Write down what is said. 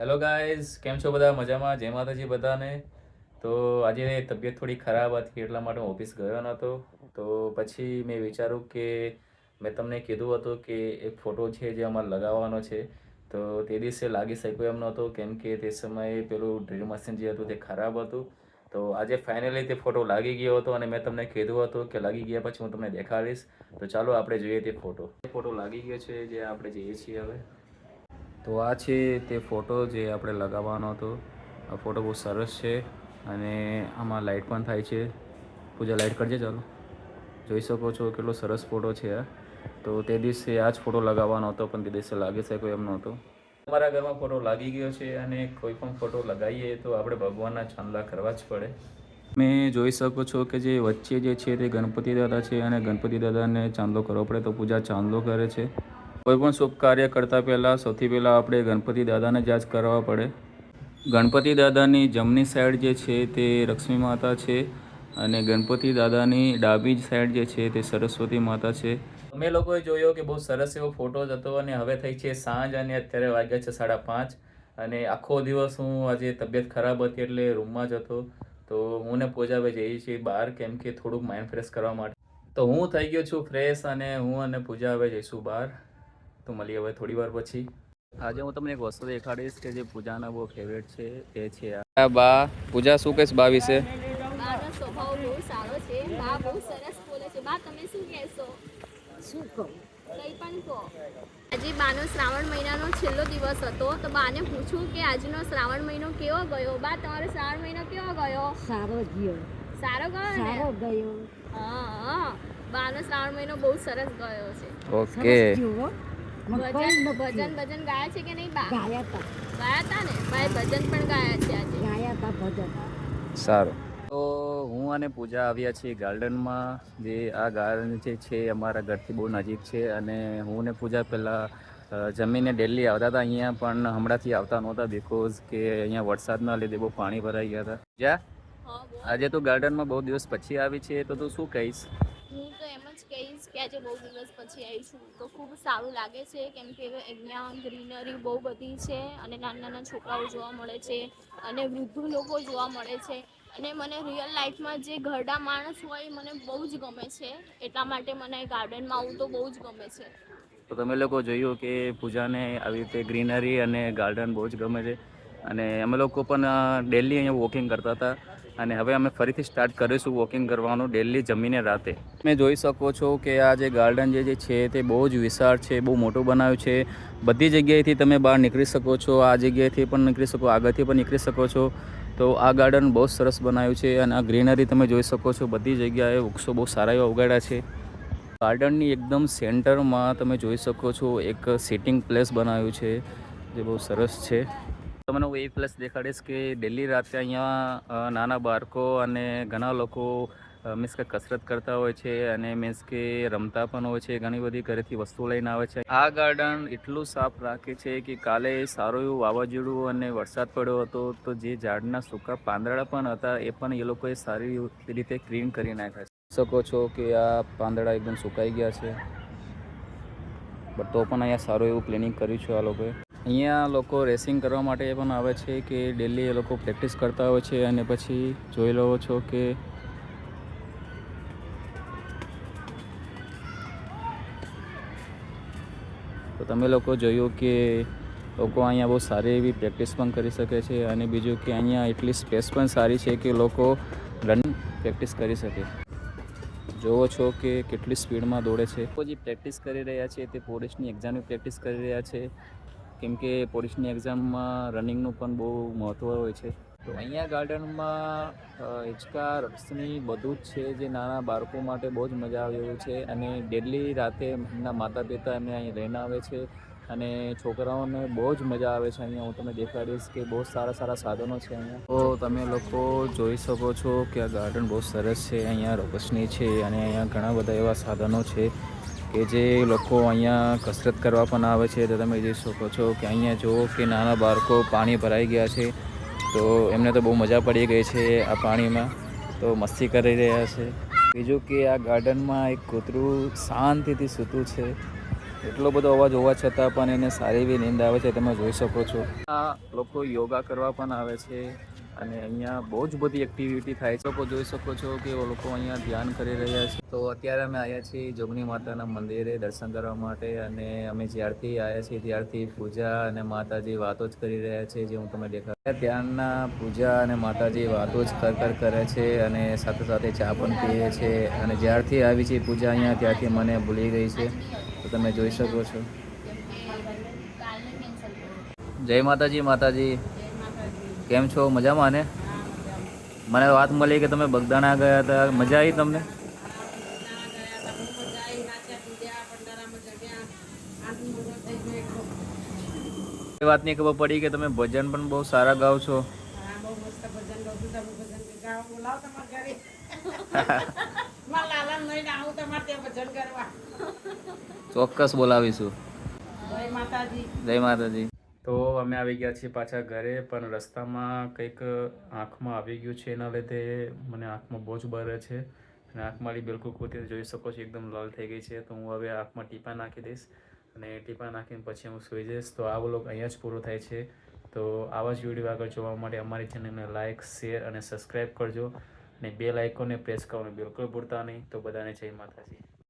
Hello guys, કેમ છો બધા? મજામાં? જય માતાજી બધાને. તો આજે તબિયત થોડી ખરાબ હતી એટલા માટે હું ઓફિસ ગયો નહોતો. તો પછી મેં વિચાર્યું કે મેં તમને કીધું હતું કે એક ફોટો છે જે અમારે લગાવવાનો છે. તો તે દિવસે લાગી શક્યો એમ નહોતો કેમ કે તે સમયે પેલું ડ્રીલ મશીન જે હતું તે ખરાબ હતું. તો આજે ફાઇનલી તે ફોટો લાગી ગયો હતો અને મેં તમને કીધું હતું કે લાગી ગયા પછી હું તમને દેખાડીશ. તો ચાલો આપણે જોઈએ તે ફોટો લાગી ગયો છે જે આપણે જઈએ છીએ હવે. તો આ છે તે ફોટો જે આપણે લગાવવાનો હતો. આ ફોટો બહુ સરસ છે અને આમાં લાઇટ પણ થાય છે. પૂજા લાઇટ કરજે ચાલો. જોઈ શકો છો કેટલો સરસ ફોટો છે આ. તો તે દિવસે આ જ ફોટો લગાવવાનો હતો પણ તે દિવસે લાગી શક્યો એમ નહોતો. તમારા ઘરમાં ફોટો લાગી ગયો છે અને કોઈ પણ ફોટો લગાવીએ તો આપણે ભગવાનના ચાંદલા કરવા જ પડે. તમે જોઈ શકો છો કે જે વચ્ચે જે છે તે ગણપતિ દાદા છે અને ગણપતિ દાદાને ચાંદલો કરવો પડે તો પૂજા ચાંદલો કરે છે. કોઈ પણ શુભ કાર્ય કરતાં પહેલાં સૌથી પહેલાં આપણે ગણપતિ દાદાને જ યાદ કરવા પડે. ગણપતિ દાદાની જમણી સાઈડ જે છે તે લક્ષ્મી માતા છે અને ગણપતિ દાદાની ડાબી સાઈડ જે છે તે સરસ્વતી માતા છે. અમે લોકોએ જોયો કે બહુ સરસ એવો ફોટો જ હતો અને હવે થઈ છે સાંજ અને અત્યારે વાગ્યા છે 5:30 અને આખો દિવસ હું આજે તબિયત ખરાબ હતી એટલે રૂમમાં જ હતો. તો હું ને પૂજાભાઈ જઈએ છીએ બહાર કેમ કે થોડુંક માઇન્ડ ફ્રેશ કરવા માટે. તો હું થઈ ગયો છું ફ્રેશ અને હું અને પૂજાભાઈ જઈશું બહાર. તો મળીએ હવે થોડી વાર પછી. આજે હું તમને એક વસ્તુ દેખાડીશ કે જે પૂજાના બહુ ફેવરેટ છે તે છે આ બા. પૂજા શું કહીશ બા વિશે? બાનો સ્વભાવ બહુ સારો છે. બા બહુ સરસ બોલે છે. બા તમે શું કહેશો? શું કહું? કંઈ પણ કહો. આજે બાનો શ્રાવણ મહિનાનો છેલ્લો દિવસ હતો તો બાને પૂછું કે આજનો શ્રાવણ મહિનો કેવો ગયો? બા તમારો શ્રાવણ મહિનો કેવો ગયો? સારો ગયો. સારો ગયો ને? સારો ગયો. હા, બાનો શ્રાવણ મહિનો બહુ સરસ ગયો છે. ઓકે. સરસ ગયો હો. ભજન ગાયા છે કે નહીં બા? ગાયા તા. ગાયા હતા ને? બાએ ભજન પણ ગાયા છે આજે. ગાયા તા ભજન. સારું. તો હું અને પૂજા આવ્યા છીએ ગાર્ડનમાં. જે આ ગાર્ડન જે છે અમારા ઘરથી બહુ નજીક છે અને હું ને પૂજા પહેલાં જમીને ડેલી આવતા હતા અહીંયા પણ હમણાંથી આવતા નહોતા બિકોઝ કે અહીંયા વરસાદના લીધે બહુ પાણી ભરાઈ ગયા હતા. જ્યાં હા, બોલ. આજે તું ગાર્ડનમાં બહુ દિવસ પછી આવી છે તો તું શું કહીશ? હું તો એમ જ કહીશ કે આજે બહુ દિવસ પછી આવીશું તો ખૂબ સારું લાગે છે કેમ કે અહીંયા ગ્રીનરી બહુ બધી છે અને નાના નાના છોકરાઓ જોવા મળે છે અને વૃદ્ધ લોકો જોવા મળે છે અને મને રિયલ લાઈફમાં જે ઘરડા માણસ હોય મને બહુ જ ગમે છે. એટલા માટે મને ગાર્ડનમાં આવવું તો બહુ જ ગમે છે. તો તમે લોકો જોયું કે પૂજાને આવી રીતે ગ્રીનરી અને ગાર્ડન બહુ જ ગમે છે અને અમે લોકો પણ ડેલી અહીંયા વોકિંગ કરતા હતા અને હવે અમે ફરીથી સ્ટાર્ટ કરીશું વોકિંગ કરવાનું ડેલી જમીને રાતે. તમે જોઈ શકો છો કે આ જે ગાર્ડન જે છે તે બહુ જ વિશાળ છે, બહુ મોટું બનાવ્યું છે. બધી જગ્યાએથી તમે બહાર નીકળી શકો છો. આ જગ્યાએથી પણ નીકળી શકો, આગળથી પણ નીકળી શકો છો. તો આ ગાર્ડન બહુ સરસ બનાવ્યું છે અને આ ગ્રીનરી તમે જોઈ શકો છો. બધી જગ્યાએ વૃક્ષો બહુ સારા એવા ઉગાડ્યા છે. ગાર્ડનની એકદમ સેન્ટરમાં તમે જોઈ શકો છો એક સિટિંગ પ્લેસ બનાવ્યું છે જે બહુ સરસ છે. તમને હું એ પ્લેસ દેખાડીશ કે ડેલી રાતે અહીંયા નાના બાળકો અને ઘણા લોકો મીન્સ કે કસરત કરતા હોય છે અને મીન્સ કે રમતા પણ હોય છે. ઘણી બધી ઘરેથી વસ્તુઓ લઈને આવે છે. આ ગાર્ડન એટલું સાફ રાખે છે કે કાલે સારું એવું વાવાઝોડું અને વરસાદ પડ્યો હતો તો જે ઝાડના સૂકા પાંદડા પણ હતા એ પણ એ લોકોએ સારી રીતે ક્લીન કરી નાખ્યા છે. શકો છો કે આ પાંદડા એકદમ સુકાઈ ગયા છે બટ તો પણ અહીંયા સારું એવું ક્લિનિંગ કર્યું છે આ લોકોએ. અહીંયા લોકો રેસિંગ કરવા માટે પણ આવે છે કે ડેલી એ લોકો પ્રેક્ટિસ કરતા હોય છે અને પછી જોઈ લો છો કે તો તમે લોકો જોયું કે લોકો અહીંયા બહુ સારી એવી પ્રેક્ટિસ પણ કરી શકે છે અને બીજું કે અહીંયા એટલી સ્પેસ પણ સારી છે કે લોકો રનિંગ પ્રેક્ટિસ કરી શકે. જોવો છો કે કેટલી સ્પીડમાં દોડે છે. લોકો જે પ્રેક્ટિસ કરી રહ્યા છે તે પોલીસની એક્ઝામની પ્રેક્ટિસ કરી રહ્યા છે કેમ કે પોલીસની એક્ઝામમાં રનિંગનું પણ બહુ મહત્ત્વ હોય છે. તો અહીંયા ગાર્ડનમાં હિંચકા, રક્સની બધું જ છે જે નાના બાળકો માટે બહુ જ મજા આવે એવું છે અને ડેલી રાતે એમના માતા પિતા એમને અહીં લઈને આવે છે અને છોકરાઓને બહુ જ મજા આવે છે. અહીંયા હું તમને દેખાડીશ કે બહુ સારા સારા સાધનો છે અહીંયા. તો તમે લોકો જોઈ શકો છો કે આ ગાર્ડન બહુ સરસ છે. અહીંયા રોશની છે અને અહીંયા ઘણા બધા એવા સાધનો છે કે જે લોકો અહીંયા કસરત કરવા પણ આવે છે. તો તમે જોઈ શકો છો કે અહીંયા જુઓ કે નાના બાળકો પાણી ભરાઈ ગયા છે તો એમને તો બહુ મજા પડી ગઈ છે આ પાણીમાં તો મસ્તી કરી રહ્યા છે. બીજું કે આ ગાર્ડનમાં એક કૂતરું શાંતિથી સૂતું છે એટલો બધો અવાજ હોવા છતાં પણ એને સારી એવી નીંદ આવે છે, તમે જોઈ શકો છો. આ લોકો યોગા કરવા પણ આવે છે અને અહીંયા બહુ જ બધી એક્ટિવિટી થાય છે. લોકો જોઈ શકો છો કે લોકો અહીંયા ધ્યાન કરી રહ્યા છે. તો અત્યારે અમે આવ્યા છીએ જોગણી માતાના મંદિરે દર્શન કરવા માટે અને અમે જ્યારથી આવ્યા છીએ ત્યારથી પૂજા અને માતાજી વાતો જ કરી રહ્યા છે. જે હું તમને દેખાડું, ધ્યાનના પૂજા અને માતાજી વાતો જ કરે છે અને સાથે સાથે ચા પણ પીએ છે. અને જ્યારથી આવી છે પૂજા અહીંયા ત્યારથી મને ભૂલી ગઈ છે, તો તમે જોઈ શકો છો. જય માતાજી. માતાજી કેમ છો? મજામાં ને? મને વાત મળી કે તમે બગદાણા ગયા હતા, મજા આવી તમને? એ વાતની ખબર પડી કે તમે ભજન પણ બહુ સારા ગાઓ છો. ચોક્કસ બોલાવીશું. જય માતાજી. તો અમે આવી ગયા છીએ પાછા ઘરે, પણ રસ્તામાં કંઈક આંખમાં આવી ગયું છે, એના લીધે મને આંખમાં બહુ જ બરે છે અને આંખ મારી બિલકુલ ખોટી જોઈ શકો છો, એકદમ લાલ થઈ ગઈ છે. તો હું હવે આંખમાં ટીપા નાખી દઈશ અને ટીપા નાખીને પછી હું સૂઈ જઈશ. તો આ વ્લોગ અહીંયા જ પૂરો થાય છે. તો આવા જ વિડીયો આગળ જોવા માટે અમારી ચેનલને લાઇક, શેર અને સબસ્ક્રાઈબ કરજો અને બેલ આઇકોનને પ્રેસ કરવાનું બિલકુલ ભૂલતા નહીં. તો બધાને જય માતાજી.